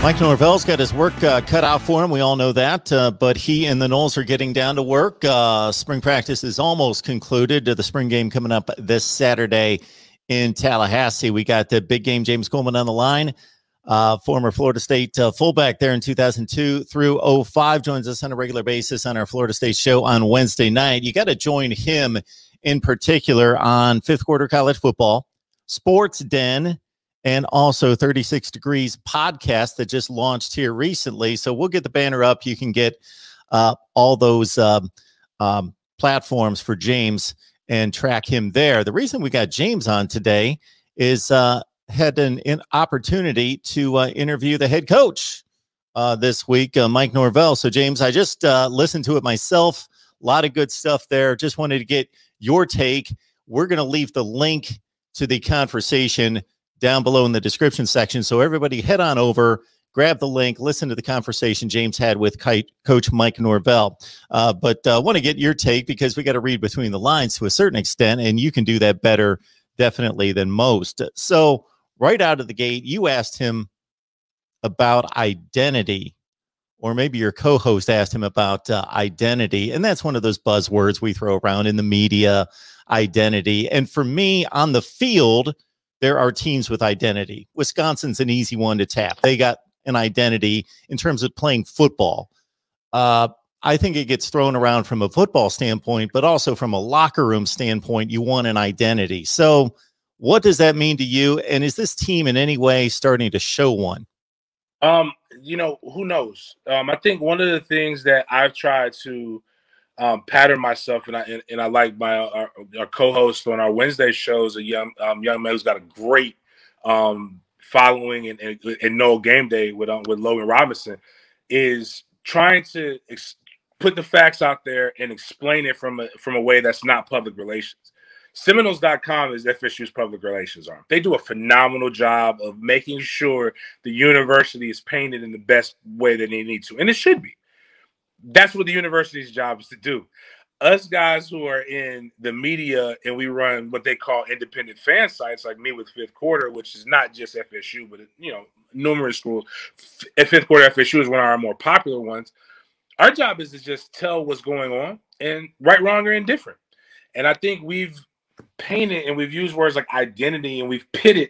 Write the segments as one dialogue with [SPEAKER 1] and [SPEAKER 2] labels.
[SPEAKER 1] Mike Norvell's got his work cut out for him. We all know that, but he and the Noles are getting down to work. Spring practice is almost concluded. The spring game coming up this Saturday in Tallahassee. We got the big game. James Coleman on the line, former Florida State fullback there in 2002 through 05, joins us on a regular basis on our Florida State show on Wednesday night. You got to join him in particular on Fifth Quarter College Football, Sports Den, and also 36 Degrees podcast that just launched here recently. So we'll get the banner up. You can get all those platforms for James and track him there. The reason we got James on today is had an opportunity to interview the head coach this week, Mike Norvell. So James, I just listened to it myself. A lot of good stuff there. Just wanted to get your take. We're going to leave the link to the conversation down below in the description section. So everybody head on over, grab the link, listen to the conversation James had with Coach Mike Norvell. But I want to get your take because we got to read between the lines to a certain extent, and you can do that better definitely than most. So right out of the gate, you asked him about identity, or maybe your co-host asked him about identity. And that's one of those buzzwords we throw around in the media, identity. And for me, on the field, there are teams with identity. Wisconsin's an easy one to tap. They got an identity in terms of playing football. I think it gets thrown around from a football standpoint, but also from a locker room standpoint, you want an identity. So what does that mean to you? And is this team in any way starting to show one?
[SPEAKER 2] You know, who knows? I think one of the things that I've tried to pattern myself, and I like my our co-host on our Wednesday shows, a young man who's got a great following and no game day with Logan Robinson, is trying to put the facts out there and explain it from a way that's not public relations. Seminoles.com is FSU's public relations arm. They do a phenomenal job of making sure the university is painted in the best way that they need to, and it should be. That's what the university's job is to do. Us guys who are in the media and we run what they call independent fan sites, like me with Fifth Quarter, which is not just FSU, but numerous schools. Fifth Quarter FSU is one of our more popular ones. Our job is to just tell what's going on, and right, wrong, or indifferent. And I think we've painted and we've used words like identity, and we've pitted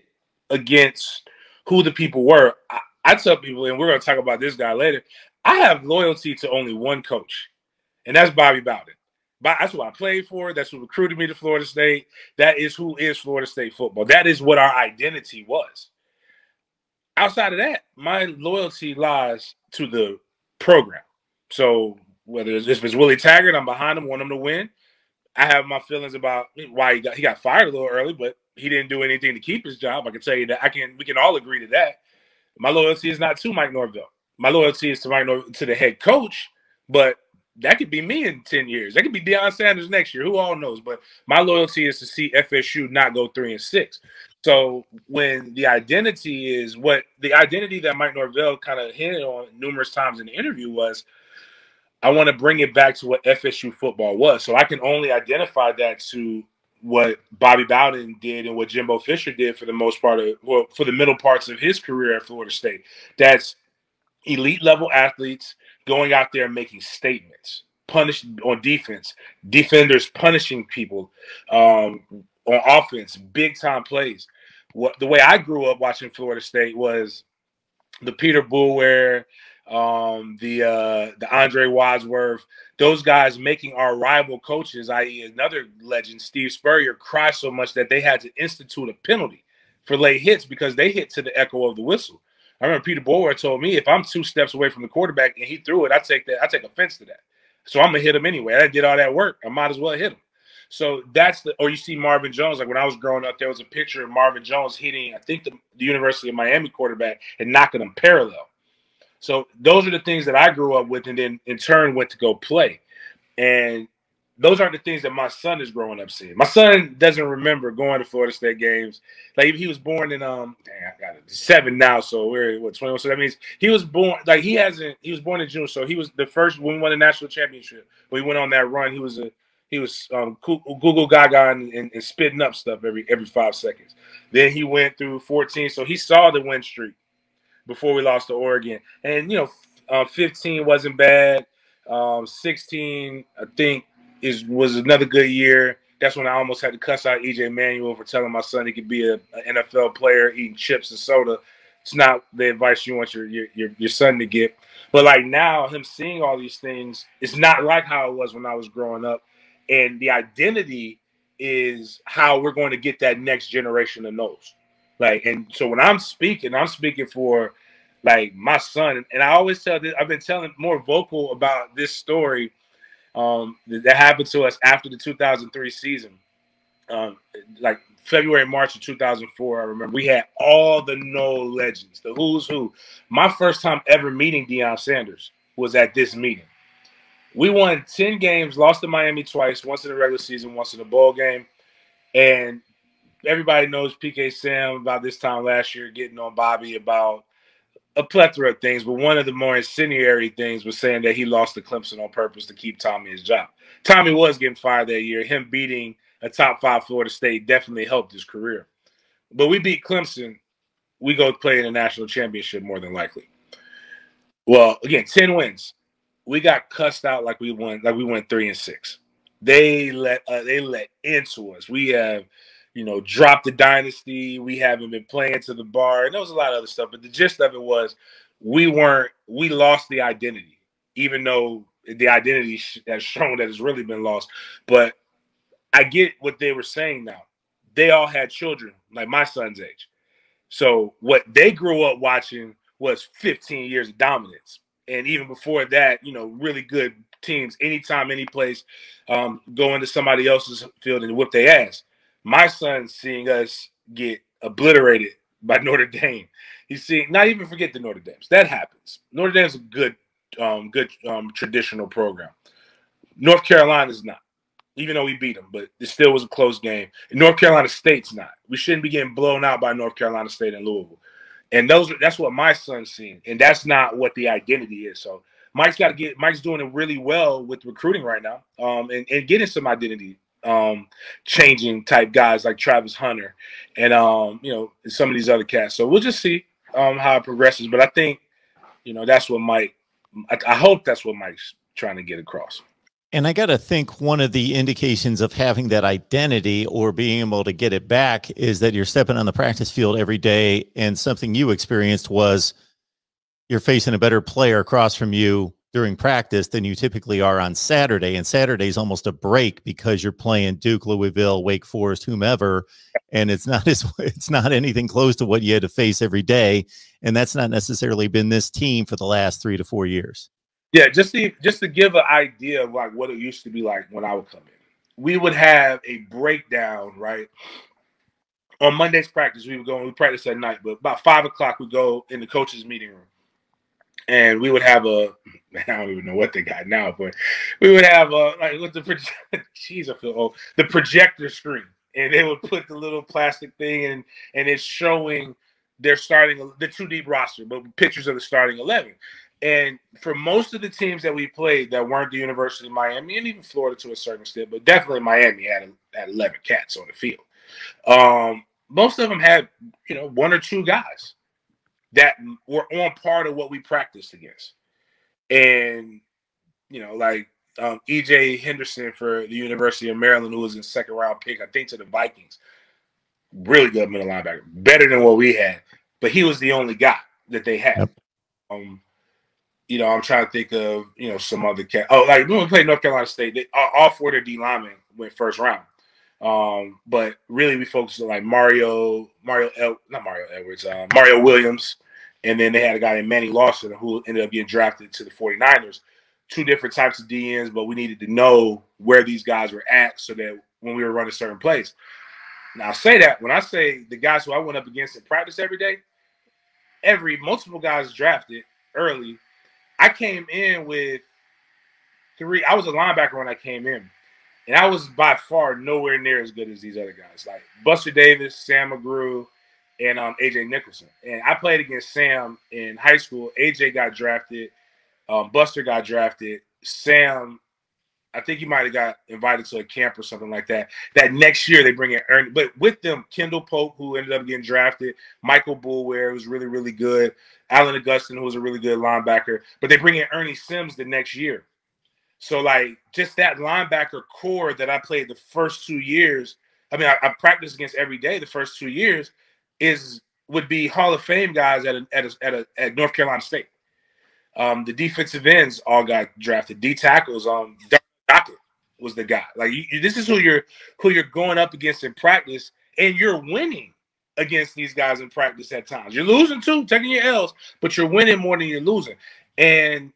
[SPEAKER 2] against who the people were. I tell people, and we're going to talk about this guy later, I have loyalty to only one coach, and that's Bobby Bowden. That's who I played for. That's who recruited me to Florida State. That is who is Florida State football. That is what our identity was. Outside of that, my loyalty lies to the program. So whether if it's Willie Taggart, I'm behind him, want him to win. I have my feelings about why he got fired a little early, but he didn't do anything to keep his job. I can tell you that. We can all agree to that. My loyalty is not to Mike Norvell. My loyalty is to the head coach, but that could be me in 10 years. That could be Deion Sanders next year. Who all knows? But my loyalty is to see FSU not go 3-6. So when the identity that Mike Norvell kind of hit on numerous times in the interview was, I want to bring it back to what FSU football was. So I can only identify that to what Bobby Bowden did and what Jimbo Fisher did for the most part for the middle parts of his career at Florida State. That's elite level athletes going out there and making statements, punish on defense, defenders punishing people on offense, big time plays. The way I grew up watching Florida State was the Peter Boulware, the Andre Wadsworth, those guys making our rival coaches, i.e. another legend, Steve Spurrier, cry so much that they had to institute a penalty for late hits because they hit to the echo of the whistle. I remember Peter Boulware told me if I'm 2 steps away from the quarterback and he threw it, I take offense to that. So I'm gonna hit him anyway. I did all that work. I might as well hit him. So or you see Marvin Jones, like when I was growing up, there was a picture of Marvin Jones hitting, I think the University of Miami quarterback and knocking him parallel. So those are the things that I grew up with and then in turn went to go play. And those aren't the things that my son is growing up seeing. My son doesn't remember going to Florida State games. Like he was born in I got it, 7 now, so we're 21. So that means he was born he was born in June, so he was the first when we won the national championship. We went on that run. He was Google Gaga and spitting up stuff every 5 seconds. Then he went through 14, so he saw the win streak. before we lost to Oregon. And, 15 wasn't bad. 16, I think, was another good year. That's when I almost had to cuss out EJ Manuel for telling my son he could be an NFL player eating chips and soda. It's not the advice you want your son to get. But like now, him seeing all these things, it's not like how it was when I was growing up. And the identity is how we're going to get that next generation of knows. Like, and so when I'm speaking for like my son, and I always tell this, I've been telling more vocal about this story that happened to us after the 2003 season. Like February, March of 2004, I remember we had all the Nole legends, the who's who. My first time ever meeting Deion Sanders was at this meeting. We won 10 games, lost to Miami twice, once in the regular season, once in the bowl game. And everybody knows PK Sam about this time last year getting on Bobby about a plethora of things, but one of the more incendiary things was saying that he lost to Clemson on purpose to keep Tommy his job. Tommy was getting fired that year. Him beating a top 5 Florida State definitely helped his career. But we beat Clemson, we go play in a national championship more than likely. Well, again, 10 wins. We got cussed out like we went 3-6. They let into us. We have, dropped the dynasty. We haven't been playing to the bar. And there was a lot of other stuff. But the gist of it was we lost the identity, even though the identity has shown that it's really been lost. But I get what they were saying now. They all had children, like my son's age. So what they grew up watching was 15 years of dominance. And even before that, really good teams, anytime, any place, go into somebody else's field and whip their ass. My son's seeing us get obliterated by Notre Dame. He's seeing, not even forget the Notre Dames. That happens. Notre Dame's a good traditional program. North Carolina's not, even though we beat them, but it still was a close game. And North Carolina State's not. We shouldn't be getting blown out by North Carolina State and Louisville. And that's what my son's seeing. And that's not what the identity is. So Mike's doing it really well with recruiting right now, and getting some identity changing type guys like Travis Hunter and some of these other cats. So we'll just see how it progresses. But I think, that's what I hope that's what Mike's trying to get across.
[SPEAKER 1] And I got to think one of the indications of having that identity or being able to get it back is that you're stepping on the practice field every day. And something you experienced was you're facing a better player across from you during practice than you typically are on Saturday. And Saturday is almost a break because you're playing Duke, Louisville, Wake Forest, whomever. And it's not anything close to what you had to face every day. And that's not necessarily been this team for the last 3 to 4 years.
[SPEAKER 2] Yeah, just to give an idea of like what it used to be like when I would come in. We would have a breakdown, right? On Monday's practice, we practice at night, but about 5 o'clock we go in the coach's meeting room. And we would have I don't even know what they got now, but we would have the projector screen. And they would put the little plastic thing in, and it's showing the 2 deep roster, but pictures of the starting 11. And for most of the teams that we played that weren't the University of Miami, and even Florida to a certain extent, but definitely Miami had 11 cats on the field. Most of them had, 1 or 2 guys that were on part of what we practiced against. And, E.J. Henderson for the University of Maryland, who was in 2nd round pick, I think, to the Vikings. Really good middle linebacker, better than what we had. But he was the only guy that they had. Yep. I'm trying to think of, some other cat. Oh, like when we played North Carolina State, all 4 of their D linemen went 1st round. But really we focused on like Mario Williams. And then they had a guy named Manny Lawson who ended up getting drafted to the 49ers. 2 different types of DNs, but we needed to know where these guys were at so that when we were running certain plays. Now I say that when I say the guys who I went up against in practice every day, multiple guys drafted early. I came in with 3. I was a linebacker when I came in, and I was by far nowhere near as good as these other guys, like Buster Davis, Sam McGrew, and AJ Nicholson. And I played against Sam in high school. AJ got drafted. Buster got drafted. Sam I think he might have got invited to a camp or something like that. That next year they bring in Ernie, but with them, Kendall Pope, who ended up getting drafted, Michael Boulware, who's really, really good, Allen Augustin, who was a really good linebacker, but they bring in Ernie Sims the next year. So, like, just that linebacker core that I played the first 2 years, I mean, I practiced against every day the first 2 years, would be Hall of Fame guys at North Carolina State. The defensive ends all got drafted. D tackles, Dockett was the guy. Like, this is who you're going up against in practice, and you're winning against these guys in practice at times. You're losing too, taking your L's, but you're winning more than you're losing. And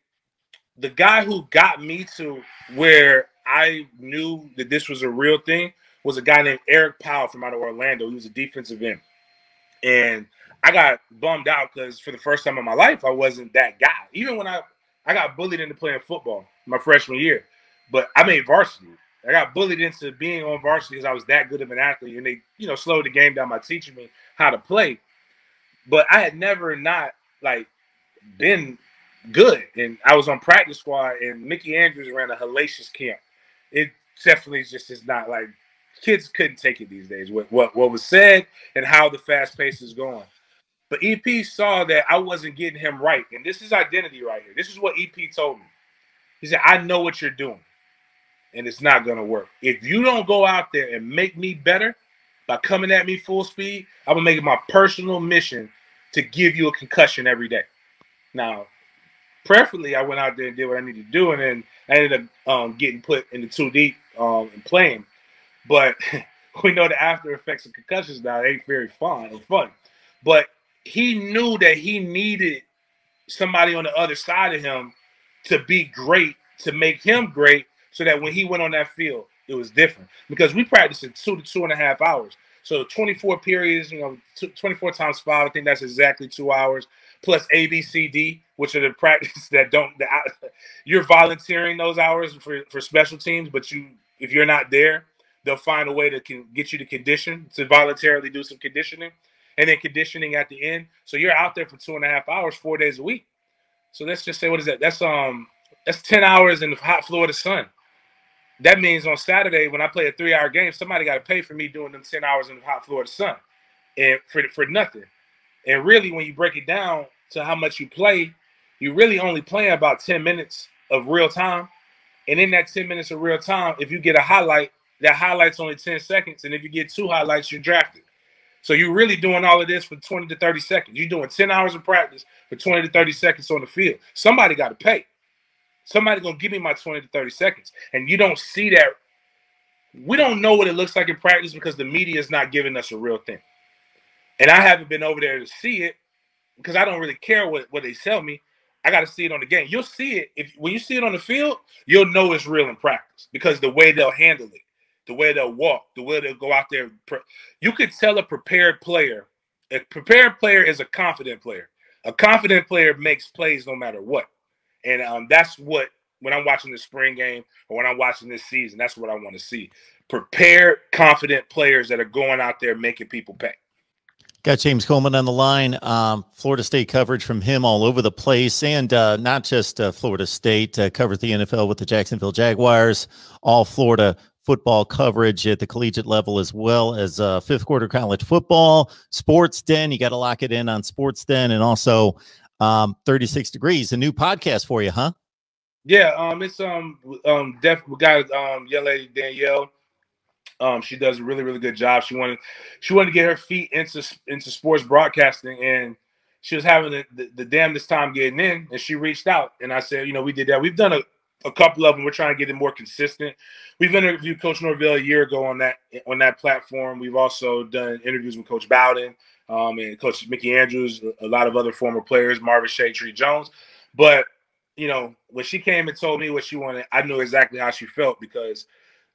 [SPEAKER 2] the guy who got me to where I knew that this was a real thing was a guy named Eric Powell from out of Orlando. He was a defensive end. And I got bummed out because for the first time in my life, I wasn't that guy. Even when I got bullied into playing football my freshman year, but I made varsity. I got bullied into being on varsity because I was that good of an athlete, and they, slowed the game down by teaching me how to play. But I had never not been good, and I was on practice squad, and Mickey Andrews ran a hellacious camp. It definitely just is not like kids couldn't take it these days. What was said and how the fast pace is going. But EP saw that I wasn't getting him right, and this is identity right here. This is what EP told me. He said, "I know what you're doing, and it's not going to work. If you don't go out there and make me better by coming at me full speed, I'm going to make it my personal mission to give you a concussion every day." Now, prayerfully, I went out there and did what I needed to do, and then I ended up getting put in the 2 deep and playing. But we know the after effects of concussions now ain't very fun. But he knew that he needed somebody on the other side of him to be great, to make him great, so that when he went on that field, it was different. Because we practiced in 2 to 2.5 hours. So 24 periods, 24 times 5, I think that's exactly 2 hours, plus A, B, C, D, which are the practice that you're volunteering those hours for special teams, but if you're not there, they'll find a way to get you to voluntarily do some conditioning, and then conditioning at the end. So you're out there for 2.5 hours, 4 days a week. So let's just say, what is that? That's 10 hours in the hot Florida sun. That means on Saturday when I play a 3-hour game, somebody got to pay for me doing them 10 hours in the hot Florida sun, and for nothing. And really, when you break it down to how much you play, you really only play about 10 minutes of real time. And in that 10 minutes of real time, if you get a highlight, that highlight's only 10 seconds. And if you get 2 highlights, you're drafted. So you're really doing all of this for 20 to 30 seconds. You're doing 10 hours of practice for 20 to 30 seconds on the field. Somebody got to pay. Somebody going to give me my 20 to 30 seconds. And you don't see that. We don't know what it looks like in practice because the media is not giving us a real thing. And I haven't been over there to see it because I don't really care what they tell me. I got to see it on the game. You'll see it. When you see it on the field, you'll know it's real in practice because the way they'll handle it, the way they'll walk, the way they'll go out there. You could tell a prepared player. A prepared player is a confident player. A confident player makes plays no matter what. And that's what, when I'm watching the spring game or when I'm watching this season, that's what I want to see. Prepared, confident players that are going out there making people pay.
[SPEAKER 1] Got James Coleman on the line. Florida State coverage from him all over the place, and not just Florida State. Covers the NFL with the Jacksonville Jaguars. All Florida football coverage at the collegiate level, as well as fifth quarter college football. Sports Den, you got to lock it in on Sports Den, and also 36 Degrees, a new podcast for you, huh?
[SPEAKER 2] Yeah, it's we got young lady Danielle. She does a really, really good job. She wanted to get her feet into sports broadcasting, and she was having the damnedest time getting in. And she reached out, and I said, we did that. We've done a couple of them. We're trying to get it more consistent. We've interviewed Coach Norvell a year ago on that platform. We've also done interviews with Coach Bowden and Coach Mickey Andrews, a lot of other former players, Marvin Shea, Tree Jones. But when she came and told me what she wanted, I knew exactly how she felt because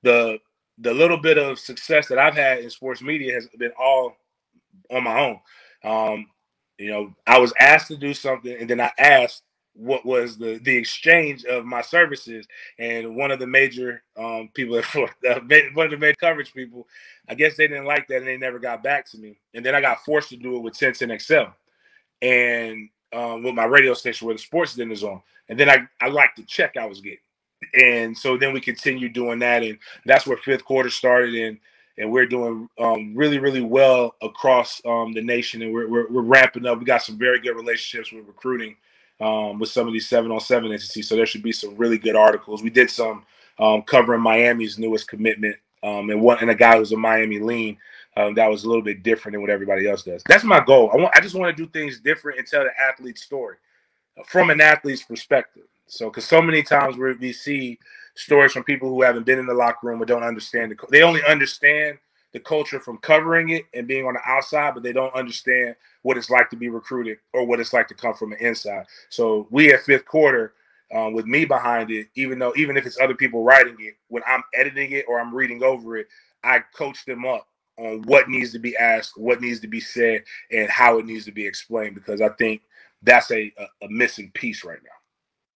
[SPEAKER 2] the little bit of success that I've had in sports media has been all on my own. I was asked to do something, and then I asked what was the exchange of my services. And one of the major people at Florida, one of the main coverage people, I guess they didn't like that, and they never got back to me. And then I got forced to do it with 1010XL and with my radio station where the sports den is on. And then I liked the check I was getting. And so then we continue doing that, and that's where fifth quarter started, and we're doing really, really well across the nation, and we're ramping up. We got some very good relationships with recruiting with some of these 7-on-7 entities, so there should be some really good articles. We did some covering Miami's newest commitment, and a guy who's a Miami lean. That was a little bit different than what everybody else does. That's my goal. I just want to do things different and tell the athlete's story from an athlete's perspective. So, because so many times we see stories from people who haven't been in the locker room or don't understand they only understand the culture from covering it and being on the outside, but they don't understand what it's like to be recruited or what it's like to come from the inside. So we at fifth quarter, with me behind it, even if it's other people writing it, when I'm editing it or I'm reading over it, I coach them up on what needs to be asked, what needs to be said, and how it needs to be explained, because I think that's a missing piece right now.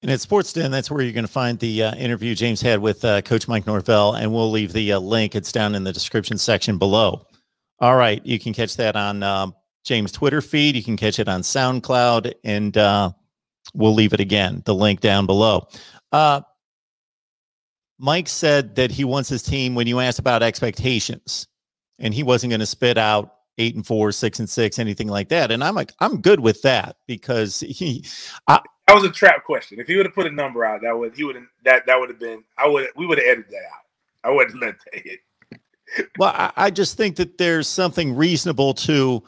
[SPEAKER 1] And at Sports Den, that's where you're going to find the interview James had with Coach Mike Norvell, and we'll leave the link. It's down in the description section below. All right, you can catch that on James' Twitter feed. You can catch it on SoundCloud, and we'll leave it again, the link down below. Mike said that he wants his team, when you asked about expectations, and he wasn't going to spit out 8-4, 6-6, anything like that. And I'm like, I'm good with that, because
[SPEAKER 2] that was a trap question. If he would have put a number out, we would have edited that out. I wouldn't let that hit.
[SPEAKER 1] Well, I just think that there's something reasonable to.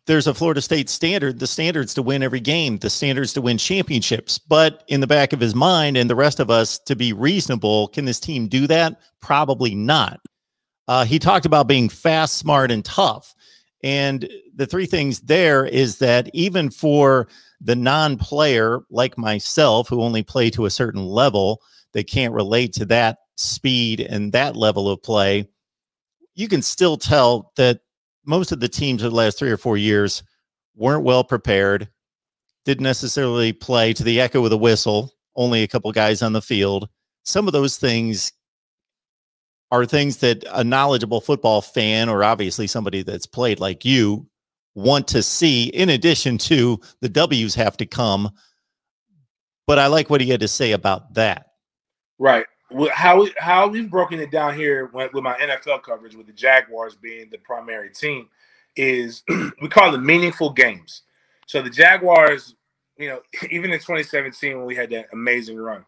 [SPEAKER 1] There's a Florida State standard. The standard's to win every game. The standard's to win championships. But in the back of his mind, and the rest of us, to be reasonable, can this team do that? Probably not. He talked about being fast, smart, and tough. And the three things there is that even for the non-player like myself, who only play to a certain level, they can't relate to that speed and that level of play, you can still tell that most of the teams of the last 3 or 4 years weren't well prepared, didn't necessarily play to the echo of the whistle, only a couple guys on the field. Some of those things are things that a knowledgeable football fan, or obviously somebody that's played like you, want to see, in addition to the W's have to come. But I like what he had to say about that.
[SPEAKER 2] Right. How we've broken it down here with my NFL coverage, with the Jaguars being the primary team, is we call it meaningful games. So the Jaguars, even in 2017 when we had that amazing run,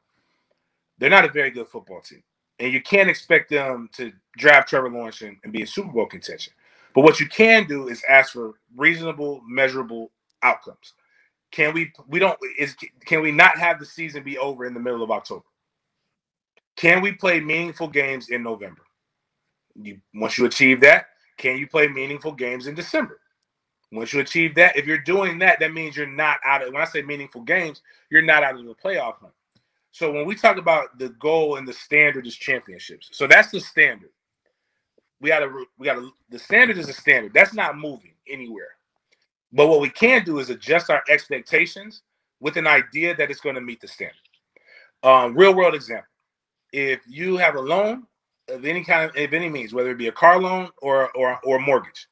[SPEAKER 2] they're not a very good football team. And you can't expect them to draft Trevor Lawrence and be in Super Bowl contention. But what you can do is ask for reasonable, measurable outcomes. Can we not have the season be over in the middle of October? Can we play meaningful games in November? Once you achieve that, can you play meaningful games in December? Once you achieve that, if you're doing that, that means you're not out of, when I say meaningful games, you're not out of the playoff hunt. So when we talk about the goal and the standard is championships. So that's the standard. The standard is a standard. That's not moving anywhere. But what we can do is adjust our expectations with an idea that it's going to meet the standard. Real world example. If you have a loan of any kind, of any means, whether it be a car loan or a mortgage,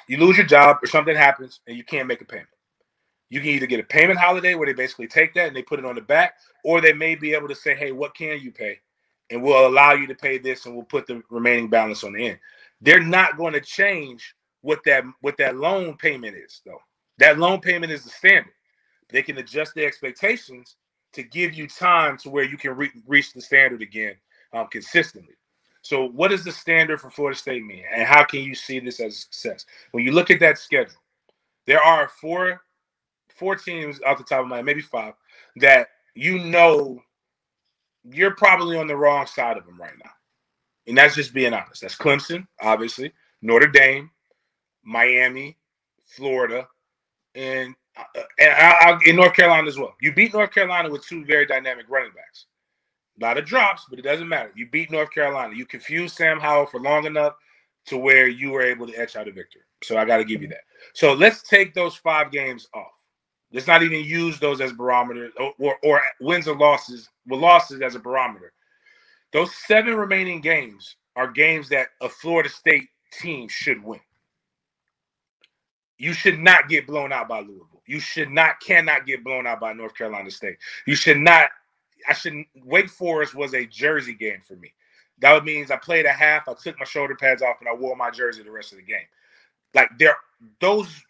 [SPEAKER 2] you lose your job or something happens and you can't make a payment. You can either get a payment holiday where they basically take that and they put it on the back, or they may be able to say, hey, what can you pay? And we'll allow you to pay this and we'll put the remaining balance on the end. They're not going to change what that loan payment is, though. That loan payment is the standard. They can adjust their expectations to give you time to where you can reach the standard again consistently. So what does the standard for Florida State mean? And how can you see this as a success? When you look at that schedule, there are four teams off the top of my head, maybe 5, that you're probably on the wrong side of them right now. And that's just being honest. That's Clemson, obviously, Notre Dame, Miami, Florida, and in North Carolina as well. You beat North Carolina with 2 very dynamic running backs. A lot of drops, but it doesn't matter. You beat North Carolina. You confused Sam Howell for long enough to where you were able to etch out a victory. So I got to give you that. So let's take those 5 games off. Let's not even use those as barometers or wins or losses, losses as a barometer. Those 7 remaining games are games that a Florida State team should win. You should not get blown out by Louisville. You cannot get blown out by North Carolina State. You should not I shouldn't. Wake Forest was a jersey game for me. That means I played a half. I took my shoulder pads off and I wore my jersey the rest of the game. Like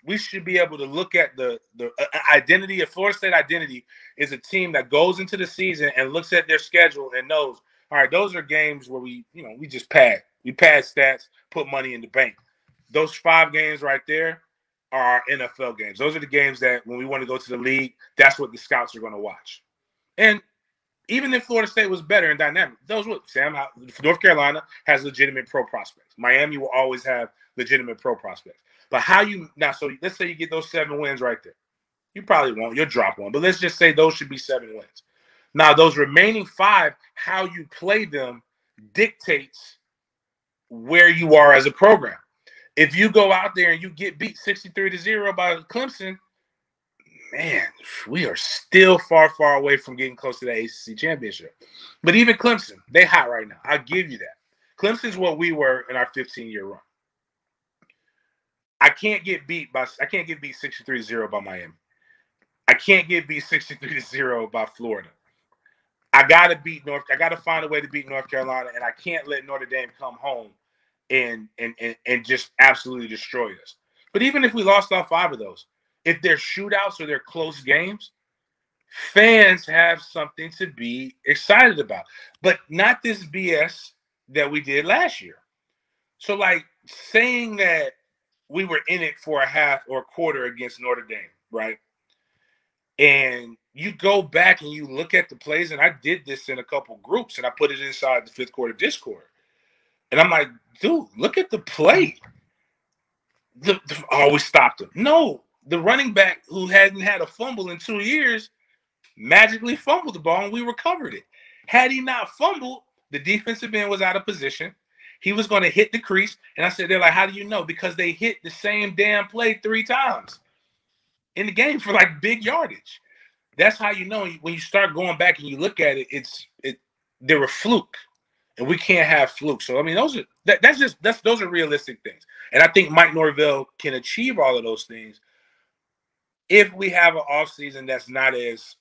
[SPEAKER 2] we should be able to look at the identity of Florida State. Identity is a team that goes into the season and looks at their schedule and knows, all right, those are games where we just pad. We pad stats, put money in the bank. Those 5 games right there are our NFL games. Those are the games that when we want to go to the league, that's what the scouts are going to watch. And even if Florida State was better and dynamic, North Carolina has legitimate pro prospects. Miami will always have legitimate pro prospects. But so let's say you get those 7 wins right there. You probably won't. You'll drop one. But let's just say those should be 7 wins. Now, those remaining 5, how you play them dictates where you are as a program. If you go out there and you get beat 63-0 by Clemson, man, we are still far, far away from getting close to the ACC championship. But even Clemson, they hot right now. I'll give you that. Clemson's what we were in our 15-year run. I can't get beat 63-0 by Miami. I can't get beat 63-0 by Florida. I gotta find a way to beat North Carolina, and I can't let Notre Dame come home and just absolutely destroy us. But even if we lost all 5 of those, if they're shootouts or they're close games, fans have something to be excited about. But not this BS that we did last year. So, like, saying that we were in it for a half or a quarter against Notre Dame, right? And you go back and you look at the plays, and I did this in a couple groups, and I put it inside the 5th quarter Discord. And I'm like, dude, look at the play. We stopped him. No, the running back who hadn't had a fumble in 2 years magically fumbled the ball, and we recovered it. Had he not fumbled, the defensive end was out of position. He was going to hit the crease. And I said, they're like, how do you know? Because they hit the same damn play 3 times in the game for like big yardage. That's how you know when you start going back and you look at it, they're a fluke. And we can't have flukes. So I mean, those are realistic things. And I think Mike Norvell can achieve all of those things if we have an offseason that's not as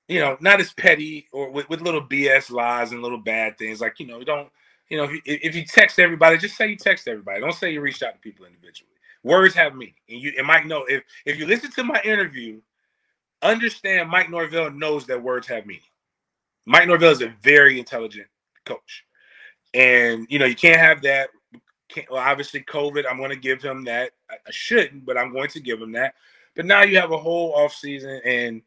[SPEAKER 2] not as petty or with little BS lies and little bad things. Like, if you text everybody, just say you text everybody. Don't say you reached out to people individually. Words have meaning. And Mike know if you listen to my interview, understand Mike Norvell knows that words have meaning. Mike Norvell is a very intelligent coach. And, you can't have that. Obviously, COVID, I'm going to give him that. I shouldn't, but I'm going to give him that. But now you have a whole offseason, and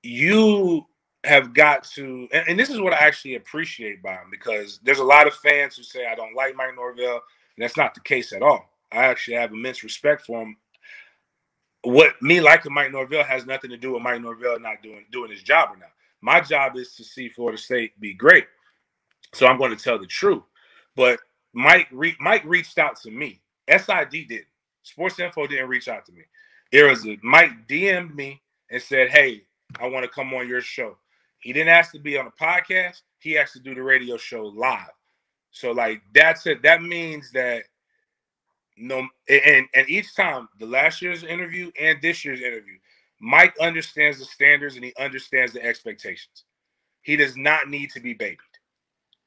[SPEAKER 2] you have got to – and this is what I actually appreciate by him, because there's a lot of fans who say I don't like Mike Norvell, and that's not the case at all. I actually have immense respect for him. What me liking Mike Norvell has nothing to do with Mike Norvell not doing his job or not. My job is to see Florida State be great. So I'm going to tell the truth. But Mike reached out to me. SID didn't. Sports Info didn't reach out to me. Mike DM'd me and said, hey, I want to come on your show. He didn't ask to be on a podcast. He asked to do the radio show live. So, like, that's it. That means that and each time, the last year's interview and this year's interview, Mike understands the standards and he understands the expectations. He does not need to be babied.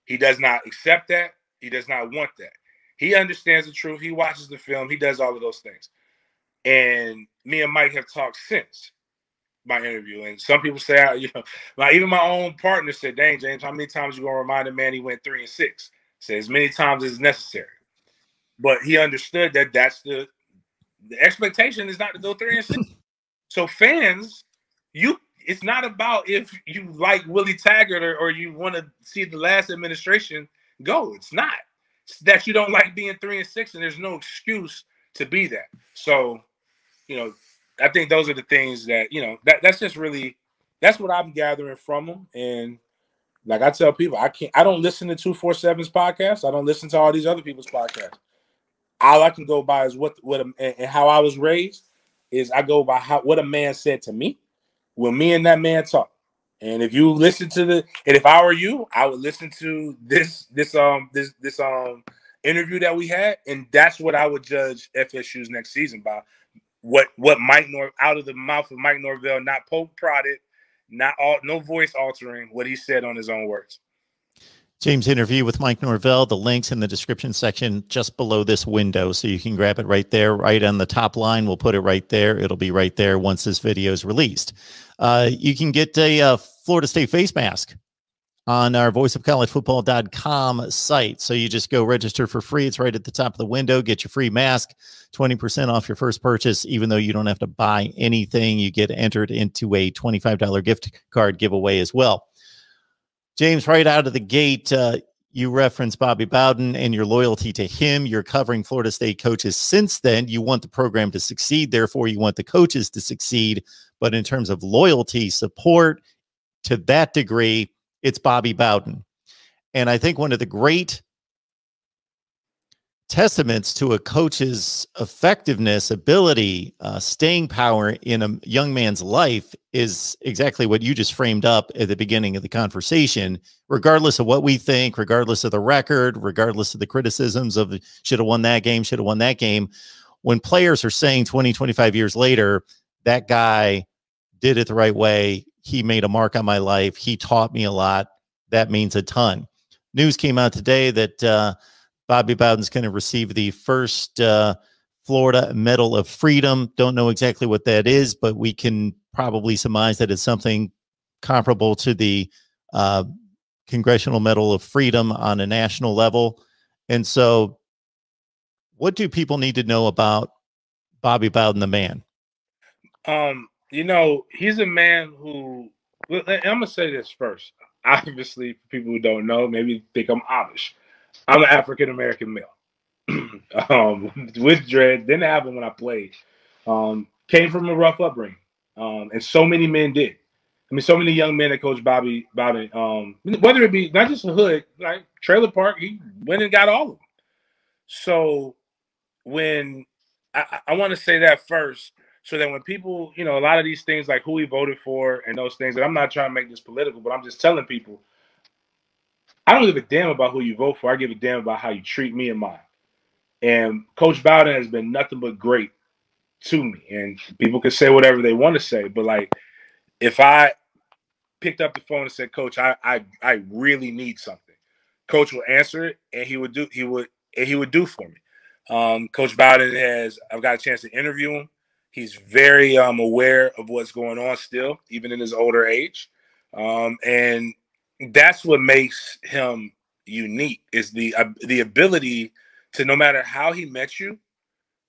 [SPEAKER 2] He does not accept that. He does not want that. He understands the truth. He watches the film. He does all of those things. And me and Mike have talked since my interview. And some people say, even my own partner said, dang, James, how many times you going to remind a man he went 3-6? Say as many times as necessary. But he understood that that's the expectation is not to go 3-6. So fans, it's not about if you like Willie Taggart or you want to see the last administration go. It's not. It's that you don't like being 3-6, and there's no excuse to be that. So, I think those are the things that, that's what I'm gathering from them. And like I tell people, I don't listen to 247's podcast. I don't listen to all these other people's podcasts. All I can go by is and how I was raised is I go by what a man said to me when me and that man talk. And if you listen to and if I were you, I would listen to this interview that we had, and that's what I would judge FSU's next season by. What Mike out of the mouth of Mike Norvell, not poke prodded, no voice altering what he said on his own words.
[SPEAKER 1] James' interview with Mike Norvell, the link's in the description section just below this window, so you can grab it right there, right on the top line. We'll put it right there. It'll be right there once this video is released. You can get a Florida State face mask on our voiceofcollegefootball.com site. So you just go register for free. It's right at the top of the window. Get your free mask, 20% off your first purchase. Even though you don't have to buy anything, you get entered into a $25 gift card giveaway as well. James, right out of the gate, you referenced Bobby Bowden and your loyalty to him. You're covering Florida State coaches since then. You want the program to succeed. Therefore, you want the coaches to succeed. But in terms of loyalty, support, to that degree, it's Bobby Bowden. And I think one of the great testaments to a coach's effectiveness, ability, staying power in a young man's life is exactly what you just framed up at the beginning of the conversation. Regardless of what we think, regardless of the record, regardless of the criticisms of should have won that game, should have won that game, when players are saying 20, 25 years later, that guy did it the right way, he made a mark on my life, he taught me a lot, that means a ton. News came out today that Bobby Bowden's going to receive the first Florida Medal of Freedom. Don't know exactly what that is, but we can probably surmise that it's something comparable to the Congressional Medal of Freedom on a national level. And so what do people need to know about Bobby Bowden, the man?
[SPEAKER 2] You know, he's a man who, I'm going to say this first. Obviously, for people who don't know, maybe think I'm Amish. I'm an African-American male. With dread, didn't have them when I played. Came from a rough upbringing. And so many men did. I mean, so many young men that Coach Bobby Bowden, whether it be not just the hood, like trailer park, he went and got all of them. So when I want to say that first, so that when people, you know, a lot of these things like who he voted for and those things, and I'm not trying to make this political, but I'm just telling people, I don't give a damn about who you vote for. I give a damn about how you treat me and mine. And Coach Bowden has been nothing but great to me. And people can say whatever they want to say, but like if I picked up the phone and said, Coach, I really need something, Coach will answer it and he would do for me. Coach Bowden I've got a chance to interview him. He's very aware of what's going on still, even in his older age. And that's what makes him unique is the ability to, no matter how he met you,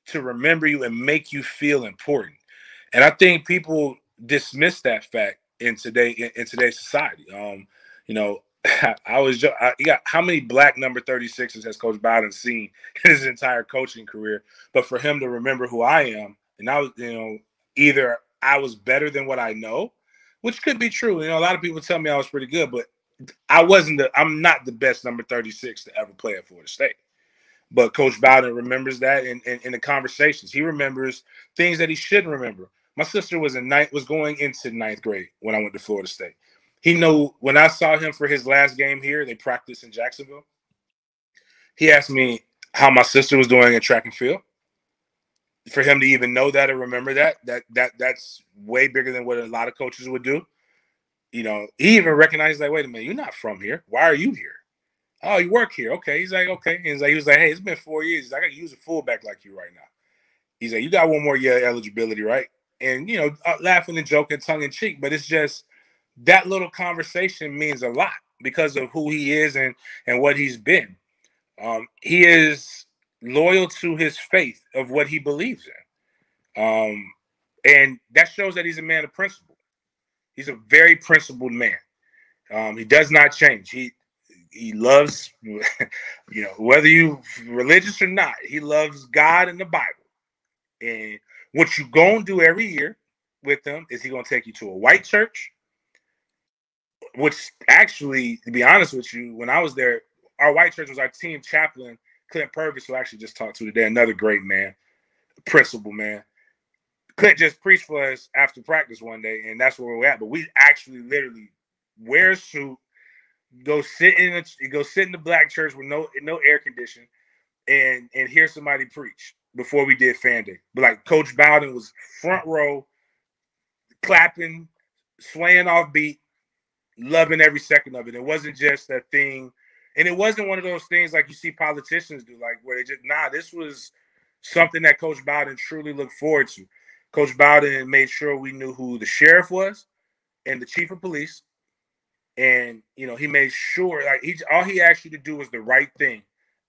[SPEAKER 2] to remember you and make you feel important. And I think people dismiss that fact in today's society. You know, you got how many black number 36s has Coach Bowden seen in his entire coaching career? But for him to remember who I am, and I was, you know, either I was better than what I know, which could be true. You know, a lot of people tell me I was pretty good, but I'm not the best number 36 to ever play at Florida State. But Coach Bowden remembers that in the conversations. He remembers things that he shouldn't remember. My sister was going into ninth grade when I went to Florida State. He knew when I saw him for his last game here, they practiced in Jacksonville. He asked me how my sister was doing in track and field. For him to even know that and remember that's way bigger than what a lot of coaches would do. You know, he even recognized, like, wait a minute, you're not from here. Why are you here? Oh, you work here. Okay. He's like, okay. And he was like, hey, it's been 4 years. He's like, I got to use a fullback like you right now. He's like, you got one more year eligibility, right? And, you know, laughing and joking, tongue in cheek. But it's just that little conversation means a lot because of who he is and what he's been. He is loyal to his faith of what he believes in. And that shows that he's a man of principle. He's a very principled man. He does not change. He loves, you know, whether you religious or not, he loves God and the Bible. And what you gonna do every year with him is he gonna take you to a white church, which actually, to be honest with you, when I was there, our white church was our team chaplain, Clint Purvis, who I actually just talked to today, another great man, principal man. Clint just preached for us after practice one day, and that's where we're at. But we actually literally wear a suit, go sit in the black church with no air conditioning and hear somebody preach before we did fan day. But like Coach Bowden was front row, clapping, swaying off beat, loving every second of it. It wasn't just a thing, and it wasn't one of those things like you see politicians do, like where they just this was something that Coach Bowden truly looked forward to. Coach Bowden made sure we knew who the sheriff was and the chief of police. And, he made sure, like, all he asked you to do was the right thing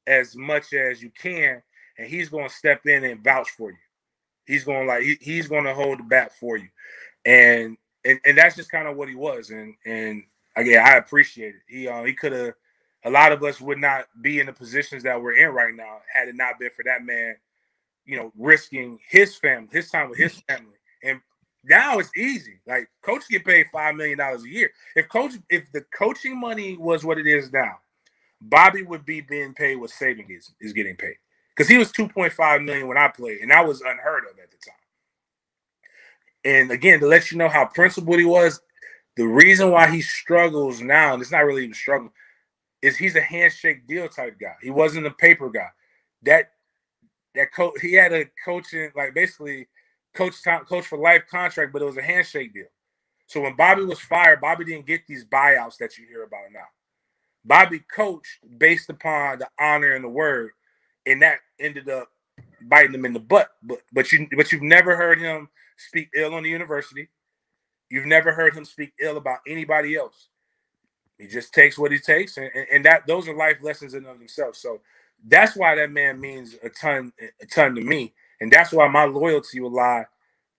[SPEAKER 2] as much as you can. And he's going to step in and vouch for you. He's going he's going to hold the bat for you. And that's just kind of what he was. And again, I appreciate it. He could have, a lot of us would not be in the positions that we're in right now had it not been for that man, risking his family, his time with his family. And now it's easy. Like, coaches get paid $5 million a year. If the coaching money was what it is now, Bobby would be being paid what Saban is getting paid. Because he was $2.5 million when I played, and that was unheard of at the time. And again, to let you know how principled he was, the reason why he struggles now, and it's not really even struggling, is he's a handshake deal type guy. He wasn't a paper guy. That coach, he had a coaching, like, basically coach for life contract, but it was a handshake deal. So when Bobby was fired, Bobby didn't get these buyouts that you hear about now. Bobby coached based upon the honor and the word, and that ended up biting him in the butt. But you've never heard him speak ill on the university. You've never heard him speak ill about anybody else. He just takes what he takes, and those are life lessons in of themselves. So that's why that man means a ton to me. And that's why my loyalty will lie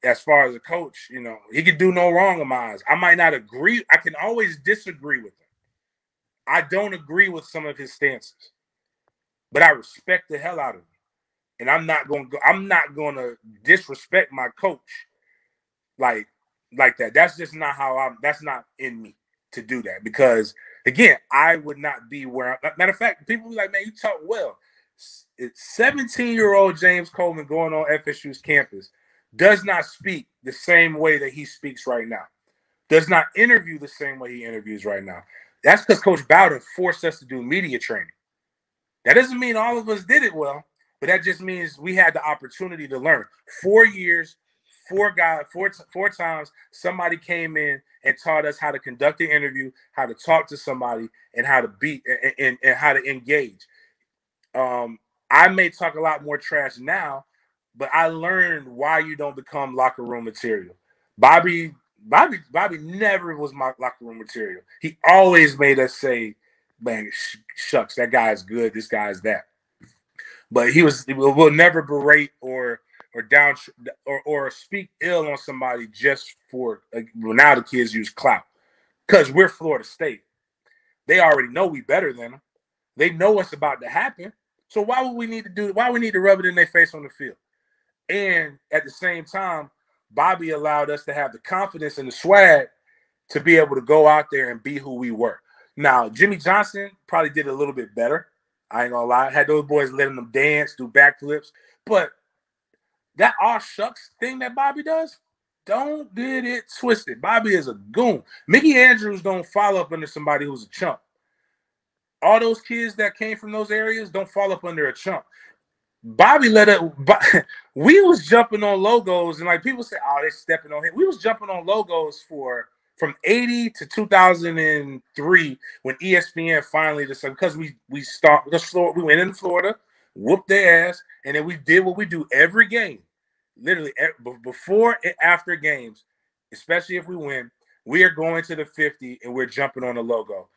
[SPEAKER 2] as far as a coach. He could do no wrong in my eyes. I might not agree. I can always disagree with him. I don't agree with some of his stances, but I respect the hell out of him. And I'm not going to disrespect my coach like that. That's just not that's not in me to do that, because again, I would not be where matter of fact, people be like, man, you talk well. It's 17-year-old James Coleman going on FSU's campus does not speak the same way that he speaks right now, does not interview the same way he interviews right now. That's because Coach Bowden forced us to do media training. That doesn't mean all of us did it well, but that just means we had the opportunity to learn. 4 years, four times somebody came in and taught us how to conduct an interview, how to talk to somebody, and how to beat and how to engage. I may talk a lot more trash now, but I learned why you don't become locker room material. Bobby never was my locker room material. He always made us say, man, shucks, that guy's good, this guy's that. But he will never berate or down or speak ill on somebody just for, well, now the kids use clout. Because we're Florida State. They already know we better than them. They know what's about to happen. So why we need to rub it in their face on the field? And at the same time, Bobby allowed us to have the confidence and the swag to be able to go out there and be who we were. Now, Jimmy Johnson probably did a little bit better. I ain't gonna lie. Had those boys letting them dance, do backflips. But that all shucks thing that Bobby does, don't get it twisted. Bobby is a goon. Mickey Andrews don't follow up under somebody who's a chump. All those kids that came from those areas don't fall up under a chump. Bobby we was jumping on logos, and like people say, oh, they stepping on him. We was jumping on logos from 80 to 2003 when ESPN finally decided, because we went into Florida, whooped their ass, and then we did what we do every game. Literally before and after games, especially if we win, we are going to the 50 and we're jumping on the logo.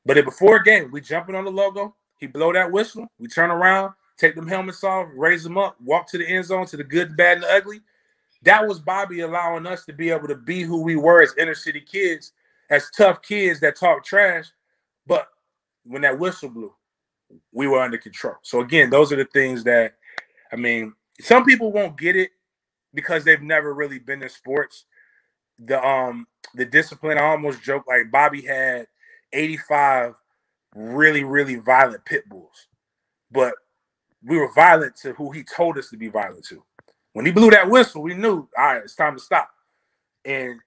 [SPEAKER 2] But before a game, we jumping on the logo. He blow that whistle. We turn around, take them helmets off, raise them up, walk to the end zone, to the good, bad, and the ugly. That was Bobby allowing us to be able to be who we were as inner city kids, as tough kids that talk trash. But when that whistle blew, we were under control. So again, those are the things that, I mean, some people won't get it because they've never really been in sports. The discipline, I almost joke, like Bobby had 85 really, really violent pit bulls. But we were violent to who he told us to be violent to. When he blew that whistle, we knew, all right, it's time to stop. And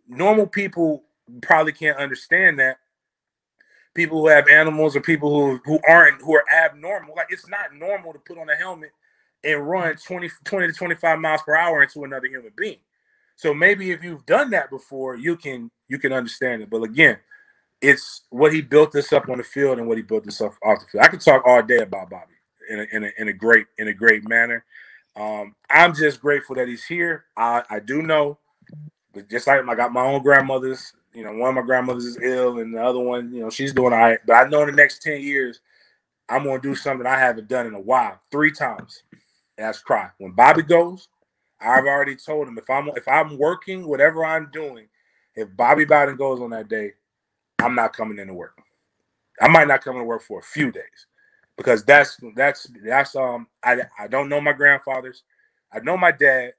[SPEAKER 2] normal people probably can't understand that. People who have animals or people who are abnormal, like, it's not normal to put on a helmet and run 20 to 25 miles per hour into another human being. So maybe if you've done that before, you can understand it. But again, it's what he built us up on the field and what he built us up off the field. I could talk all day about Bobby in a great manner. I'm just grateful that he's here. I do know, but just like I got my own grandmothers. You know, one of my grandmothers is ill, and the other one, you know, she's doing all right. But I know in the next 10 years, I'm gonna do something I haven't done in a while. 3 times. And that's cry. When Bobby goes, I've already told him if I'm working, whatever I'm doing, if Bobby Bowden goes on that day, I'm not coming into work. I might not come to work for a few days because I don't know my grandfathers. I know my dad.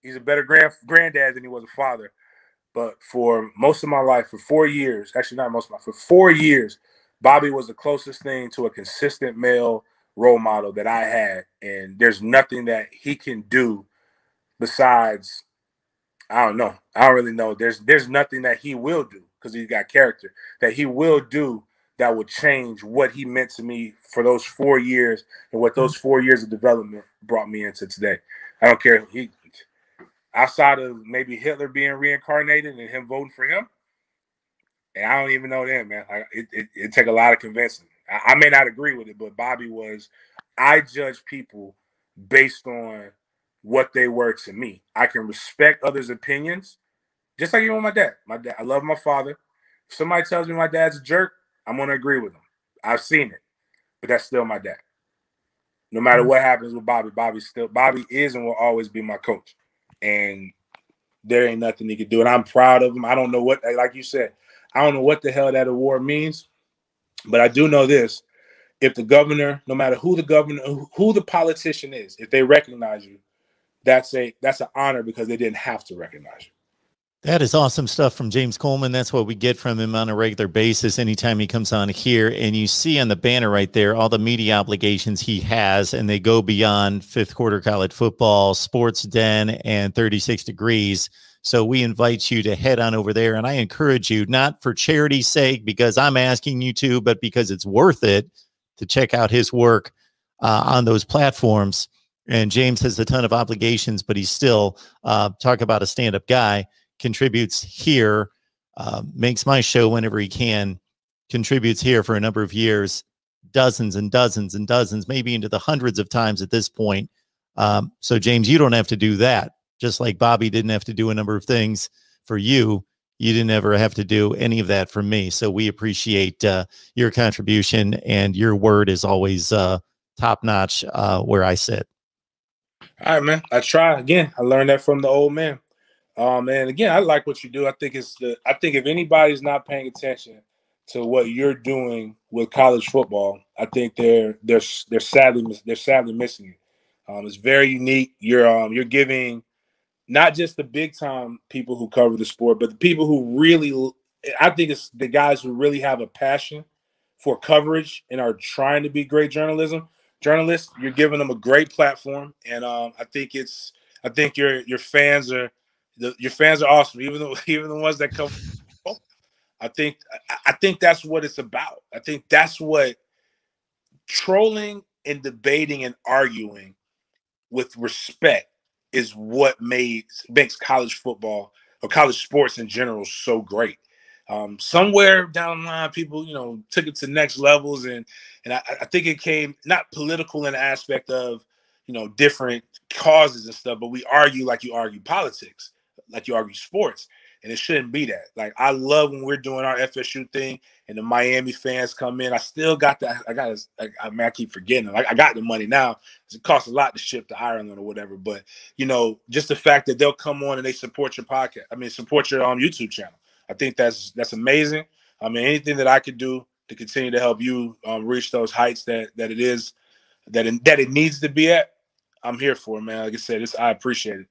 [SPEAKER 2] He's a better granddad than he was a father. But for most of my life, for 4 years, actually not most of my life, for 4 years, Bobby was the closest thing to a consistent male role model that I had. And there's nothing that he can do besides, I don't know. I don't really know. There's nothing that he will do because he's got character that he will do that would change what he meant to me for those 4 years and what those 4 years of development brought me into today. I don't care. Outside of maybe Hitler being reincarnated and him voting for him, and I don't even know that, man. It take a lot of convincing. I may not agree with it, but Bobby was. I judge people based on what they were to me. I can respect others' opinions, just like even with my dad. My dad, I love my father. If somebody tells me my dad's a jerk, I'm gonna agree with them. I've seen it, but that's still my dad. No matter what happens with Bobby, Bobby is and will always be my coach. And there ain't nothing he could do. And I'm proud of him. I don't know what, like you said, I don't know what the hell that award means, but I do know this. If the governor, no matter who the governor, who the politician is, if they recognize you, that's an honor because they didn't have to recognize you.
[SPEAKER 1] That is awesome stuff from James Coleman. That's what we get from him on a regular basis anytime he comes on here. And you see on the banner right there all the media obligations he has, and they go beyond Fifth Quarter College Football, Sports Den, and 36 Degrees. So we invite you to head on over there. And I encourage you, not for charity's sake, because I'm asking you to, but because it's worth it, to check out his work on those platforms. And James has a ton of obligations, but he's still, talk about a stand-up guy, contributes here, makes my show whenever he can, contributes here for a number of years, dozens and dozens and dozens, maybe into the hundreds of times at this point. So James, you don't have to do that. Just like Bobby didn't have to do a number of things for you, you didn't ever have to do any of that for me. So we appreciate your contribution, and your word is always top notch where I sit.
[SPEAKER 2] All right, man. I try again. I learned that from the old man. And again, I like what you do. I think if anybody's not paying attention to what you're doing with college football, I think they're sadly missing it. It's very unique. You're giving not just the big time people who cover the sport, but the people who really, I think it's the guys who really have a passion for coverage and are trying to be great journalists. You're giving them a great platform, and I think your fans are awesome. Even the ones that come, I think that's what it's about. I think that's what trolling and debating and arguing with respect is what makes college football or college sports in general so great. Somewhere down the line, people, took it to next levels, and I think it came not political in the aspect of, different causes and stuff, but we argue like you argue politics, like you argue sports, and it shouldn't be that. Like, I love when we're doing our FSU thing and the Miami fans come in. I still got that. I keep forgetting. I got the money now. It costs a lot to ship to Ireland or whatever, but just the fact that they'll come on and they support your podcast. I mean, support your YouTube channel. I think that's amazing. I mean, anything that I could do to continue to help you reach those heights that it needs to be at, I'm here for, man. Like I said, I appreciate it.